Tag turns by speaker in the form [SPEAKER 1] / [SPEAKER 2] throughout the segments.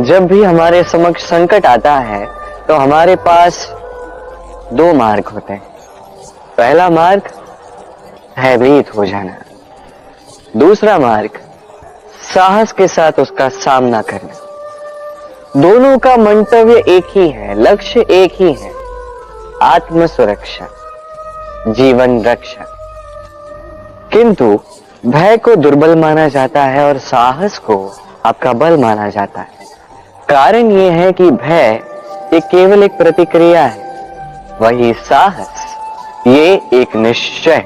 [SPEAKER 1] जब भी हमारे समक्ष संकट आता है तो हमारे पास दो मार्ग होते हैं। पहला मार्ग भयभीत हो जाना, दूसरा मार्ग साहस के साथ उसका सामना करना। दोनों का मंतव्य एक ही है, लक्ष्य एक ही है, आत्म सुरक्षा, जीवन रक्षा। किंतु भय को दुर्बल माना जाता है और साहस को आपका बल माना जाता है। कारण यह है कि भय ये केवल एक प्रतिक्रिया है, वही साहस ये एक निश्चय,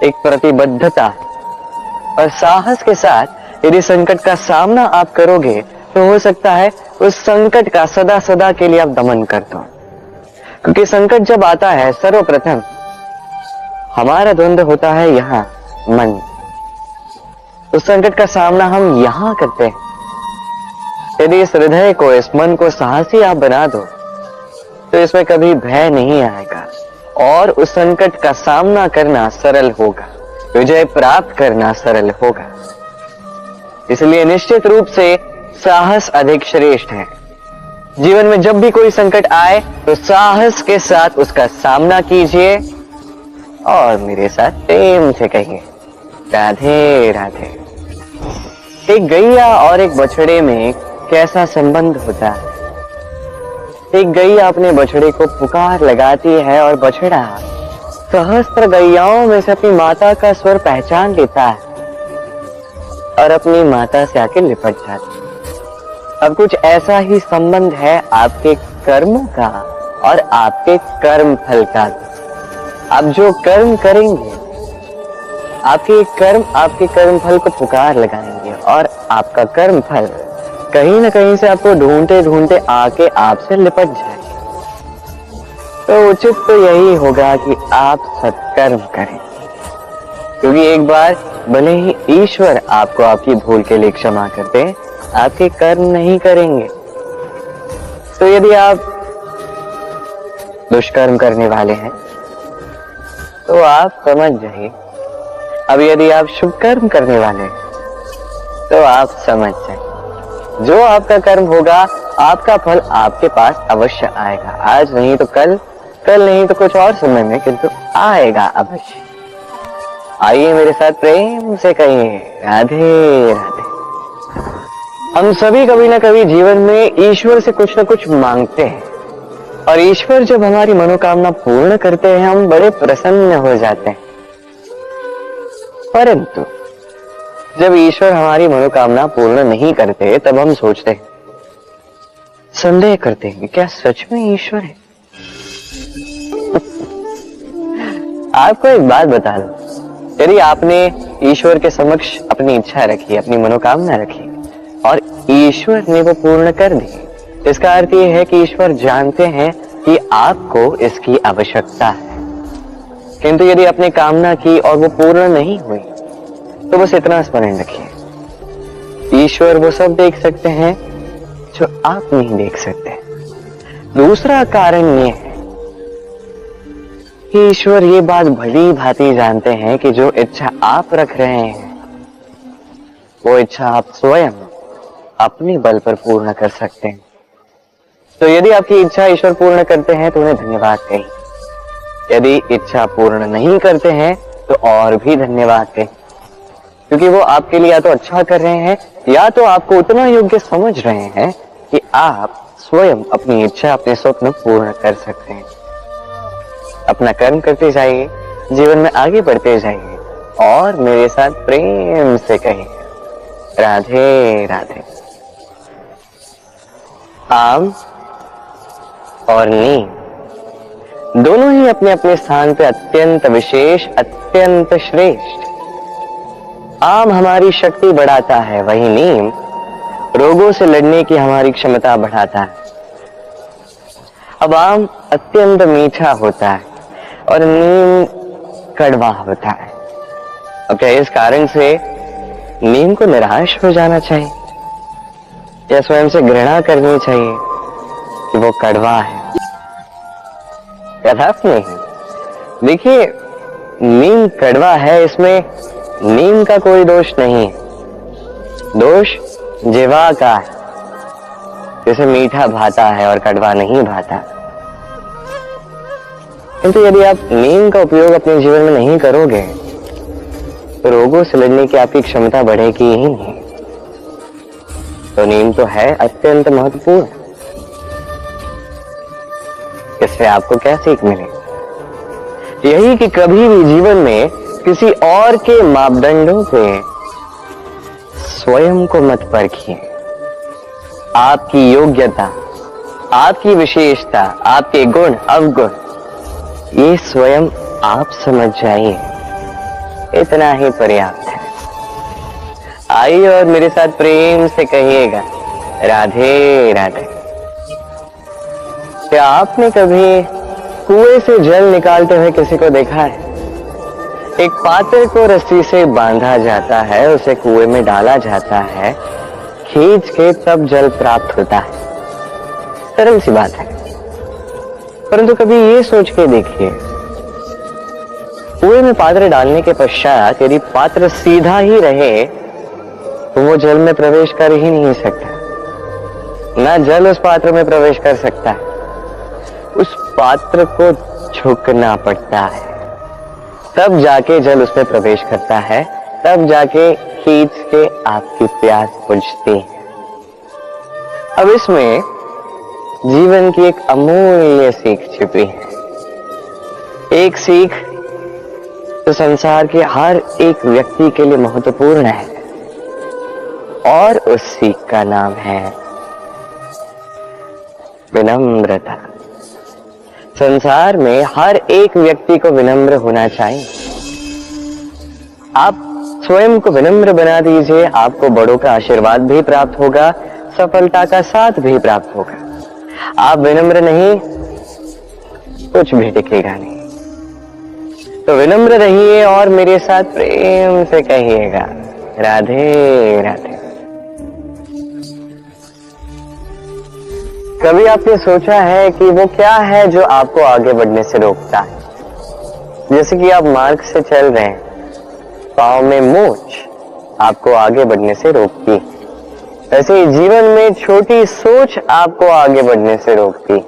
[SPEAKER 1] एक प्रतिबद्धता है। और साहस के साथ यदि संकट का सामना आप करोगे तो हो सकता है उस संकट का सदा सदा के लिए आप दमन कर दो। क्योंकि संकट जब आता है सर्वप्रथम हमारा द्वंद्व होता है यहां मन। उस संकट का सामना हम यहां करते हैं। यदि इस हृदय को, इस मन को साहसी आप बना दो तो इसमें कभी भय नहीं आएगा और उस संकट का सामना करना सरल होगा, विजय प्राप्त करना सरल होगा। इसलिए निश्चित रूप से साहस अधिक श्रेष्ठ है। जीवन में जब भी कोई संकट आए तो साहस के साथ उसका सामना कीजिए और मेरे साथ प्रेम से कहिए राधे राधे। एक गैया और एक बछड़े में कैसा संबंध होता है? एक गैया अपने बछड़े को पुकार लगाती है और बछड़ा सहस्त्र गैयाओं में से अपनी माता का स्वर पहचान लेता है और अपनी माता से आके लिपट जाता है। अब कुछ ऐसा ही संबंध है आपके कर्मों का और आपके कर्म फल का। आप जो कर्म करेंगे, आपके कर्म फल को पुकार लगाएंगे और आपका कर्म फल कहीं ना कहीं से आपको ढूंढते ढूंढते आके आपसे लिपट जाए। तो उचित तो यही होगा कि आप सत्कर्म करें, क्योंकि एक बार भले ही ईश्वर आपको आपकी भूल के लिए क्षमा करते, आपके कर्म नहीं करेंगे। तो यदि आप दुष्कर्म करने वाले हैं तो आप समझ जाइए। अब यदि आप शुभ कर्म करने वाले हैं तो आप समझ जाइए, जो आपका कर्म होगा आपका फल आपके पास अवश्य आएगा। आज नहीं तो कल, कल नहीं तो कुछ और समय में, किंतु आएगा अवश्य। आइए मेरे साथ प्रेम से कहिए राधे राधे। हम सभी कभी ना कभी जीवन में ईश्वर से कुछ ना कुछ मांगते हैं और ईश्वर जब हमारी मनोकामना पूर्ण करते हैं हम बड़े प्रसन्न हो जाते हैं। परंतु जब ईश्वर हमारी मनोकामना पूर्ण नहीं करते तब हम सोचते हैं, संदेह करते हैं, क्या सच में ईश्वर है? आपको एक बात बता दूं, यदि आपने ईश्वर के समक्ष अपनी इच्छा रखी, अपनी मनोकामना रखी और ईश्वर ने वो पूर्ण कर दी, इसका अर्थ ये है कि ईश्वर जानते हैं कि आपको इसकी आवश्यकता है। किंतु यदि आपने कामना की और वो पूर्ण नहीं हुई तो बस इतना स्मरण रखिए, ईश्वर वो सब देख सकते हैं जो आप नहीं देख सकते। दूसरा कारण ये है कि ईश्वर ये बात भली भांति जानते हैं कि जो इच्छा आप रख रहे हैं वो इच्छा आप स्वयं अपने बल पर पूर्ण कर सकते हैं। तो यदि आपकी इच्छा ईश्वर पूर्ण करते हैं तो उन्हें धन्यवाद कहिए। यदि इच्छा पूर्ण नहीं करते हैं तो और भी धन्यवाद कहिए, क्योंकि वो आपके लिए या तो अच्छा कर रहे हैं या तो आपको उतना योग्य समझ रहे हैं कि आप स्वयं अपनी इच्छा, अपने स्वप्न पूर्ण कर सकते हैं। अपना कर्म करते जाइए, जीवन में आगे बढ़ते जाइए और मेरे साथ प्रेम से कहिए राधे राधे। आम और नीम दोनों ही अपने अपने स्थान पे अत्यंत विशेष, अत्यंत श्रेष्ठ। आम हमारी शक्ति बढ़ाता है, वही नीम रोगों से लड़ने की हमारी क्षमता बढ़ाता है। अब आम अत्यंत मीठा होता है और नीम कड़वा होता है। अब क्या इस कारण से नीम को निराश हो जाना चाहिए या स्वयं से घृणा करनी चाहिए कि वो कड़वा है? यथार्थ नहीं। देखिए, नीम कड़वा है, इसमें नीम का कोई दोष नहीं है, दोष जीवा का है। जैसे मीठा भाता है और कड़वा नहीं भाता। किंतु यदि आप नीम का उपयोग अपने जीवन में नहीं करोगे तो रोगों से लड़ने की आपकी क्षमता बढ़ेगी ही नहीं। तो नीम तो है अत्यंत महत्वपूर्ण। इससे आपको क्या सीख मिले? यही कि कभी भी जीवन में किसी और के मापदंडों पे स्वयं को मत परखिए। आपकी योग्यता, आपकी विशेषता, आपके गुण अवगुण, ये स्वयं आप समझ जाइए, इतना ही पर्याप्त है। आइए और मेरे साथ प्रेम से कहिएगा, राधे राधे। क्या आपने कभी कुएं से जल निकालते हुए किसी को देखा है? एक पात्र को रस्सी से बांधा जाता है, उसे कुएं में डाला जाता है, खींच के तब जल प्राप्त होता है। सरल सी बात है, परंतु कभी ये सोच के देखिए, कुएं में पात्र डालने के पश्चात यदि पात्र सीधा ही रहे तो वो जल में प्रवेश कर ही नहीं सकता। ना जल उस पात्र में प्रवेश कर सकता है, उस पात्र को झुकना पड़ता है, तब जाके जल उसमें प्रवेश करता है, तब जाके खींच के आपकी प्यास बुझती है। अब इसमें जीवन की एक अमूल्य सीख छिपी है। एक सीख तो संसार के हर एक व्यक्ति के लिए महत्वपूर्ण है, और उस सीख का नाम है विनम्रता। संसार में हर एक व्यक्ति को विनम्र होना चाहिए। आप स्वयं को विनम्र बना दीजिए, आपको बड़ों का आशीर्वाद भी प्राप्त होगा, सफलता का साथ भी प्राप्त होगा। आप विनम्र नहीं, कुछ भी टिकेगा नहीं। तो विनम्र रहिए और मेरे साथ प्रेम से कहिएगा, राधे राधे। कभी आपने सोचा है कि वो क्या है जो आपको आगे बढ़ने से रोकता है? जैसे कि आप मार्ग से चल रहे हैं, पांव में मोच आपको आगे बढ़ने से रोकती है। ऐसे ही जीवन में छोटी सोच आपको आगे बढ़ने से रोकती है।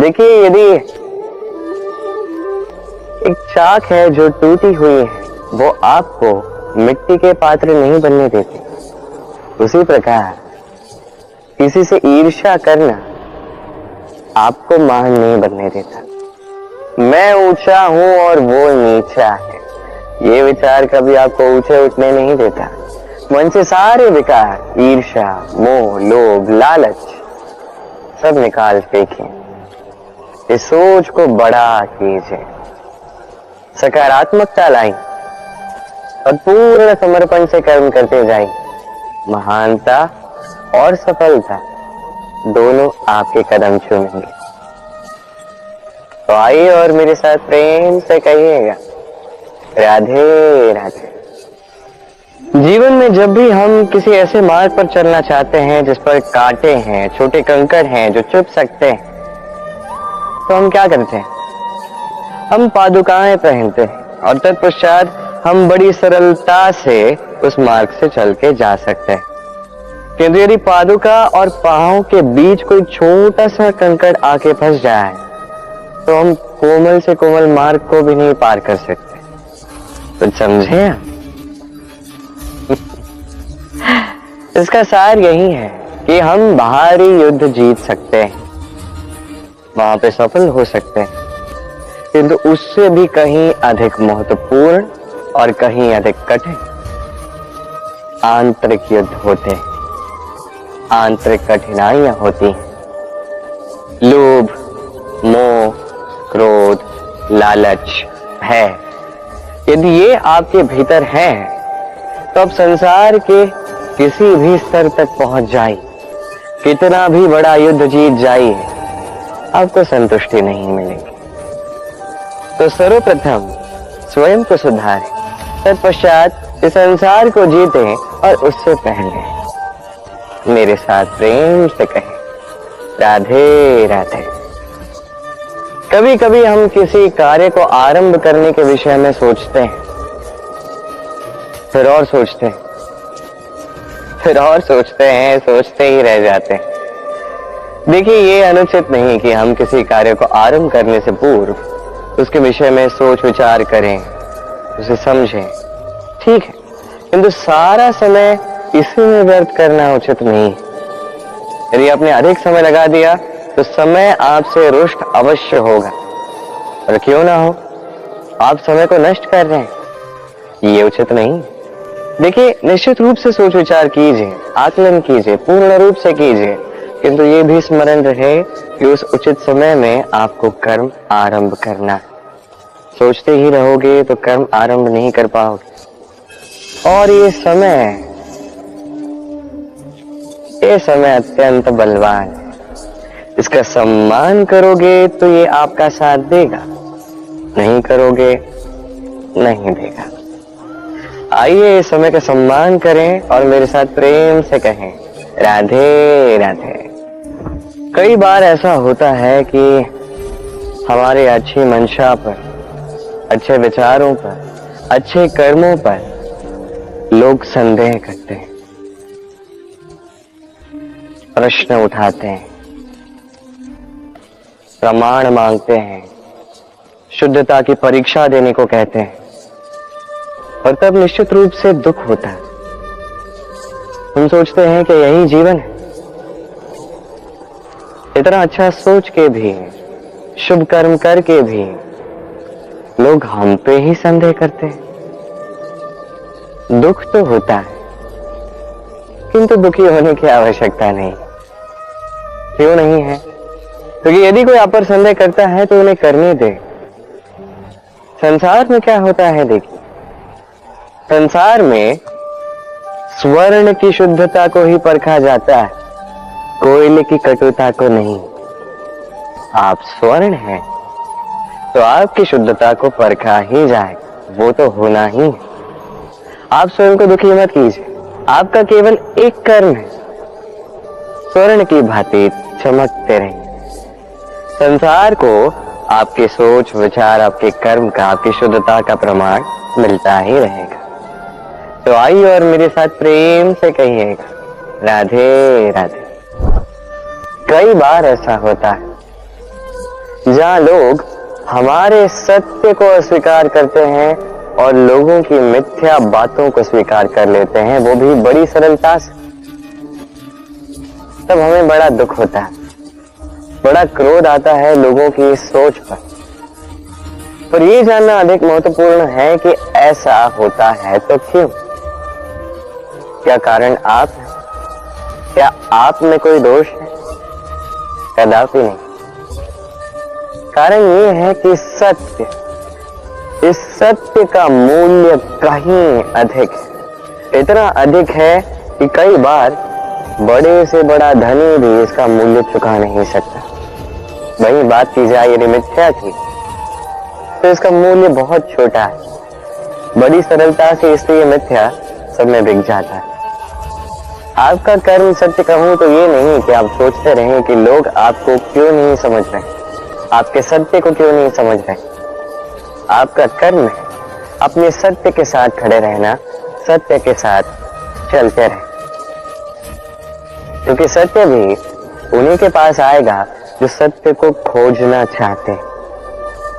[SPEAKER 1] देखिए, यदि एक चाक है जो टूटी हुई है, वो आपको मिट्टी के पात्र नहीं बनने देती। उसी प्रकार किसी से ईर्ष्या करना आपको महान नहीं बनने देता। मैं ऊंचा हूं और वो नीचा है, ये विचार कभी आपको ऊंचे उठने नहीं देता। मन से सारे विकार, ईर्ष्या, मोह, लोभ, लालच सब निकाल फेंकिए। इस सोच को बड़ा कीजिए, सकारात्मकता लाइए और पूर्ण समर्पण से कर्म करते जाइए। महानता और सफलता दोनों आपके कदम चूमेंगे। तो आइए और मेरे साथ प्रेम से कहिएगा, राधे राधे। जीवन में जब भी हम किसी ऐसे मार्ग पर चलना चाहते हैं जिस पर कांटे हैं, छोटे कंकड़ हैं जो चुभ सकते हैं, तो हम क्या करते हैं? हम पादुकाएं पहनते हैं और तत्पश्चात हम बड़ी सरलता से उस मार्ग से चल के जा सकते हैं। किंतु यदि पादुका और पांव के बीच कोई छोटा सा कंकड़ आके फंस जाए तो हम कोमल से कोमल मार्ग को भी नहीं पार कर सकते। तो समझे आप? इसका सार यही है कि हम बाहरी युद्ध जीत सकते हैं, वहां पे सफल हो सकते हैं, किंतु उससे भी कहीं अधिक महत्वपूर्ण और कहीं अधिक कठिन आंतरिक युद्ध होते हैं, आंतरिक कठिनाइयां होती हैं। लोभ, मोह, क्रोध, लालच, भय, यदि ये आपके भीतर है तो आप संसार के किसी भी स्तर तक पहुंच जाइए, कितना भी बड़ा युद्ध जीत जाइए, आपको संतुष्टि नहीं मिलेगी। तो सर्वप्रथम स्वयं को सुधारें, तत्पश्चात इस संसार को जीतें और उससे पहले मेरे साथ प्रेम से कहें, राधे राधे। कभी कभी हम किसी कार्य को आरंभ करने के विषय में सोचते हैं, फिर और सोचते हैं, फिर और सोचते हैं, सोचते ही रह जाते हैं। देखिए, ये अनुचित नहीं कि हम किसी कार्य को आरंभ करने से पूर्व उसके विषय में सोच विचार करें, उसे समझें, ठीक है, किंतु सारा समय इसी में व्यर्थ करना उचित नहीं। यदि आपने अधिक समय लगा दिया तो समय आपसे रुष्ट अवश्य होगा, और क्यों ना हो, आप समय को नष्ट कर रहे हैं, ये उचित नहीं। देखिए, निश्चित रूप से सोच विचार कीजिए, आकलन कीजिए, पूर्ण रूप से कीजिए, किंतु ये भी स्मरण रहे कि उस उचित समय में आपको कर्म आरंभ करना है। सोचते ही रहोगे तो कर्म आरंभ नहीं कर पाओगे। और ये समय अत्यंत बलवान है, इसका सम्मान करोगे तो ये आपका साथ देगा, नहीं करोगे नहीं देगा। आइए इस समय का सम्मान करें और मेरे साथ प्रेम से कहें, राधे राधे। कई बार ऐसा होता है कि हमारे अच्छी मंशा पर, अच्छे विचारों पर, अच्छे कर्मों पर लोग संदेह करते हैं, प्रश्न उठाते हैं, प्रमाण मांगते हैं, शुद्धता की परीक्षा देने को कहते हैं, और तब निश्चित रूप से दुख होता है। हम सोचते हैं कि यही जीवन है। इतना अच्छा सोच के भी, शुभ कर्म करके भी लोग हम पे ही संदेह करते हैं। दुख तो होता है, किंतु दुखी होने की आवश्यकता नहीं। क्यों नहीं है? क्योंकि यदि कोई आप पर संदेह करता है तो उन्हें करने दे। संसार में क्या होता है, देखिए, संसार में स्वर्ण की शुद्धता को ही परखा जाता है, कोयले की कटुता को नहीं। आप स्वर्ण हैं तो आपकी शुद्धता को परखा ही जाएगा, वो तो होना ही है। आप स्वयं को दुखी मत कीजिए, आपका केवल एक कर्म है, स्वर्ण की भांति चमकते रहिए। संसार को आपके सोच विचार, आपके कर्म का, आपकी शुद्धता का प्रमाण मिलता ही रहेगा। तो आइए और मेरे साथ प्रेम से कहिएगा, राधे राधे। कई बार ऐसा होता है जहां लोग हमारे सत्य को अस्वीकार करते हैं और लोगों की मिथ्या बातों को स्वीकार कर लेते हैं, वो भी बड़ी सरलता से। तब हमें बड़ा दुख होता है, बड़ा क्रोध आता है लोगों की इस सोच पर यह जानना अधिक महत्वपूर्ण है कि ऐसा होता है तो क्यों? क्या कारण आप है? क्या आप में कोई दोष है? कदापि नहीं। कारण ये है कि सत्य, इस सत्य का मूल्य कहीं अधिक है, इतना अधिक है कि कई बार बड़े से बड़ा धनी भी इसका मूल्य चुका नहीं सकता। वही बात की जाए यदि मिथ्या की, तो इसका मूल्य बहुत छोटा है, बड़ी सरलता से इसलिए मिथ्या सब में बिक जाता है। आपका कर्म सत्य कहूं तो ये नहीं कि आप सोचते रहें कि लोग आपको क्यों नहीं समझ रहे, आपके सत्य को क्यों नहीं समझ रहे। आपका कर्म है अपने सत्य के साथ खड़े रहना, सत्य के साथ चलते रहे, क्योंकि सत्य भी उन्हीं के पास आएगा जो सत्य को खोजना चाहते हैं।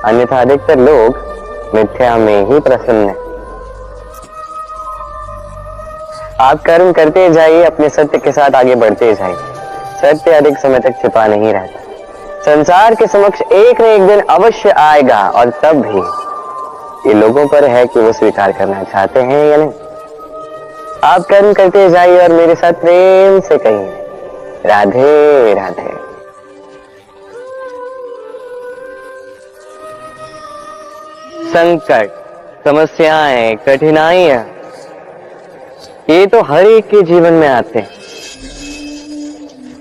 [SPEAKER 1] अन्यथा अधिकतर लोग मिथ्या में ही प्रसन्न हैं। आप कर्म करते जाइए, अपने सत्य के साथ आगे बढ़ते जाइए। सत्य अधिक समय तक छिपा नहीं रहता, संसार के समक्ष एक न एक दिन अवश्य आएगा, और तब भी ये लोगों पर है कि वो स्वीकार करना चाहते हैं या नहीं। आप कर्म करते जाइए और मेरे साथ प्रेम से कहिए, राधे राधे। संकट, समस्याएं, कठिनाइयां, ये तो हर एक के जीवन में आते हैं।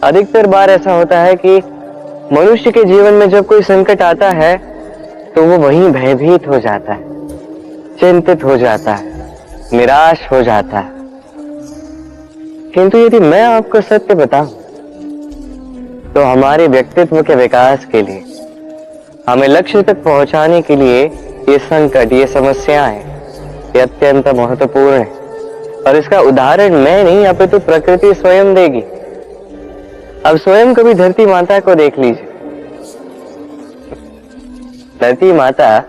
[SPEAKER 1] अधिकतर बार ऐसा होता है कि मनुष्य के जीवन में जब कोई संकट आता है तो वो वहीं भयभीत हो जाता है, चिंतित हो जाता है, निराश हो जाता है। किंतु यदि मैं आपको सत्य बताऊं तो हमारे व्यक्तित्व के विकास के लिए, हमें लक्ष्य तक पहुंचाने के लिए ये संकट, ये समस्याएं, ये अत्यंत महत्वपूर्ण है। और इसका उदाहरण मैं नहीं, अपितु प्रकृति स्वयं देगी। अब स्वयं कभी धरती माता को देख लीजिए। धरती माता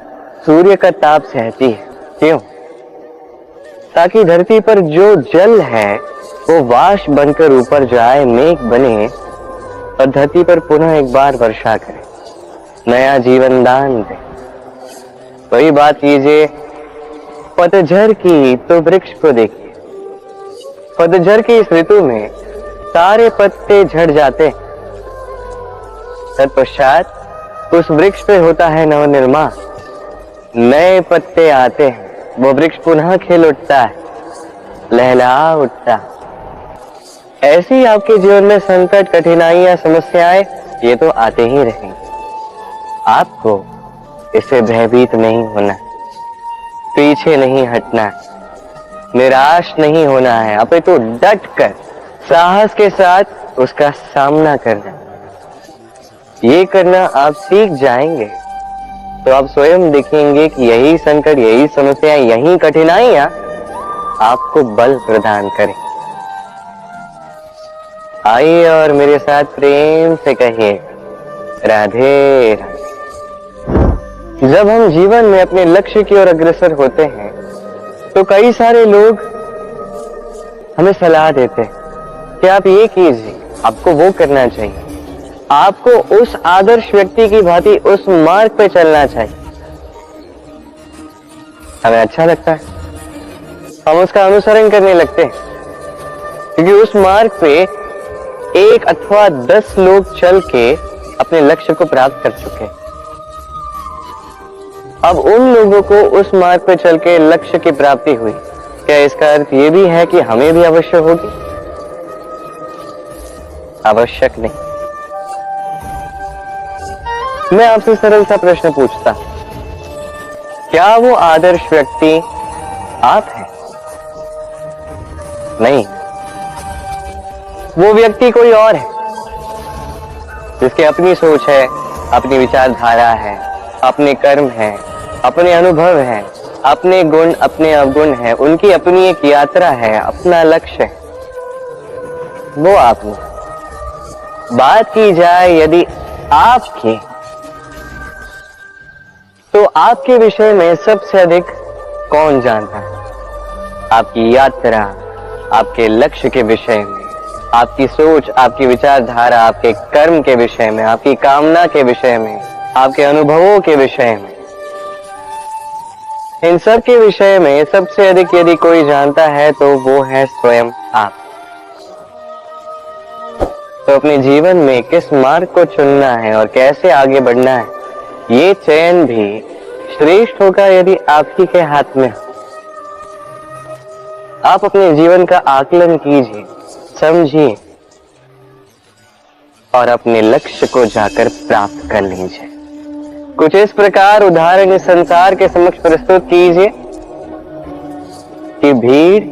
[SPEAKER 1] सूर्य का ताप सहती है, क्यों? ताकि धरती पर जो जल है वो वाष्प बनकर ऊपर जाए, मेघ बने और धरती पर पुनः एक बार वर्षा करे, नया जीवन दान दे। वही बात कीजिए पतझड़ की, तो वृक्ष को देखिए। पतझड़ की इस ऋतु में सारे पत्ते झड़ जाते हैं, तत्पश्चात उस वृक्ष पे होता है नवनिर्माण, नए पत्ते आते हैं, वो वृक्ष पुनः खिल उठता है, लहलहा उठता है। ऐसी आपके जीवन में संकट, कठिनाइयां, समस्याएं ये तो आते ही रहेंगे। आपको इससे भयभीत नहीं होना, पीछे नहीं हटना, निराश नहीं होना है, अपितु डट कर साहस के साथ उसका सामना करना। ये करना आप सीख जाएंगे तो आप स्वयं देखेंगे कि यही संकट, यही समस्या, यही कठिनाइयां आपको बल प्रदान करें। आइए और मेरे साथ प्रेम से कहिए राधे राधे। जब हम जीवन में अपने लक्ष्य की ओर अग्रसर होते हैं तो कई सारे लोग हमें सलाह देते हैं कि आप ये कीजिए, आपको वो करना चाहिए, आपको उस आदर्श व्यक्ति की भांति उस मार्ग पे चलना चाहिए। हमें अच्छा लगता है, हम उसका अनुसरण करने लगते हैं, क्योंकि उस मार्ग पे 1 अथवा 10 लोग चल के अपने लक्ष्य को प्राप्त कर चुके। अब उन लोगों को उस मार्ग पे चल के लक्ष्य की प्राप्ति हुई, क्या इसका अर्थ ये भी है कि हमें भी अवश्य होगी? आवश्यक नहीं। मैं आपसे सरल सा प्रश्न पूछता, क्या वो आदर्श व्यक्ति आप हैं? नहीं, वो व्यक्ति कोई और है, जिसकी अपनी सोच है, अपनी विचारधारा है, अपने कर्म है, अपने अनुभव है, अपने गुण, अपने अवगुण है, उनकी अपनी एक यात्रा है, अपना लक्ष्य है। वो आप नहीं। बात की जाए यदि आपकी, तो आपके विषय में सबसे अधिक कौन जानता है? आपकी यात्रा, आपके लक्ष्य के विषय में, आपकी सोच, आपकी विचारधारा, आपके कर्म के विषय में, आपकी कामना के विषय में, आपके अनुभवों के विषय में, इन सब के विषय में सबसे अधिक यदि कोई जानता है तो वो है स्वयं आप। तो अपने जीवन में किस मार्ग को चुनना है और कैसे आगे बढ़ना है, ये चयन भी श्रेष्ठ होगा यदि आप ही के हाथ में हो। आप अपने जीवन का आकलन कीजिए, समझिए और अपने लक्ष्य को जाकर प्राप्त कर लीजिए। कुछ इस प्रकार उदाहरण इस संसार के समक्ष प्रस्तुत कीजिए कि भीड़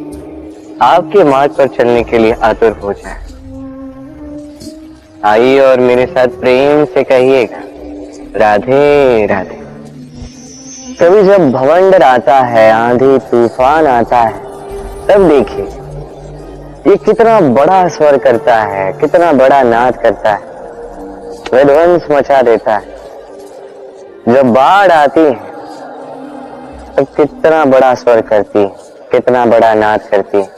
[SPEAKER 1] आपके मार्ग पर चलने के लिए आतुर हो जाए। आइए और मेरे साथ प्रेम से कहिएगा राधे राधे। कभी जब भवंडर आता है, आंधी तूफान आता है, तब देखिए ये कितना बड़ा स्वर करता है, कितना बड़ा नाद करता है, विध्वंस मचा देता है। जब बाढ़ आती है तब कितना बड़ा स्वर करती है, कितना बड़ा नाद करती है,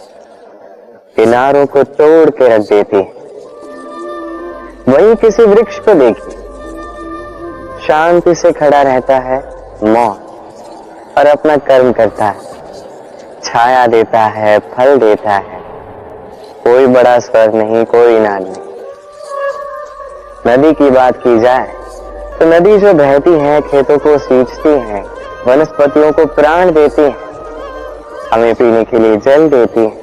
[SPEAKER 1] किनारों को तोड़ के रख देती है। वहीं किसी वृक्ष को देखिए, शांति से खड़ा रहता है, मौन, और अपना कर्म करता है, छाया देता है, फल देता है, कोई बड़ा स्वर नहीं, कोई नाद नहीं। नदी की बात की जाए तो नदी जो बहती है, खेतों को सींचती है, वनस्पतियों को प्राण देती है, हमें पीने के लिए जल देती है,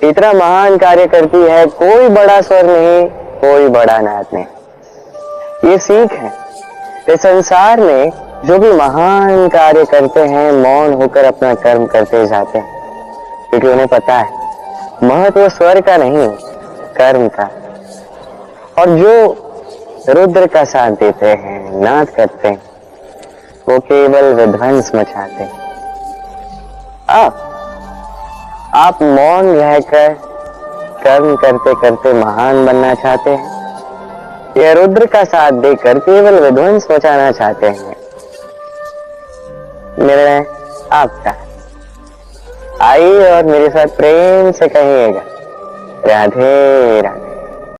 [SPEAKER 1] इतना महान कार्य करती है, कोई बड़ा स्वर नहीं, कोई बड़ा नाद नहीं। ये सीख है। इस संसार में जो भी महान कार्य करते हैं, मौन होकर अपना कर्म करते जाते हैं, क्योंकि उन्हें पता है महत्व स्वर का नहीं, कर्म का। और जो रुद्र का साथ देते हैं, नाद करते हैं, वो केवल विध्वंस मचाते हैं। आप मौन रहकर कर्म करते करते महान बनना चाहते हैं, या रुद्र का साथ देकर केवल विध्वंस मचाना चाहते हैं, निर्णय आपका। आइए और मेरे साथ प्रेम से कहिएगा, राधे राधे।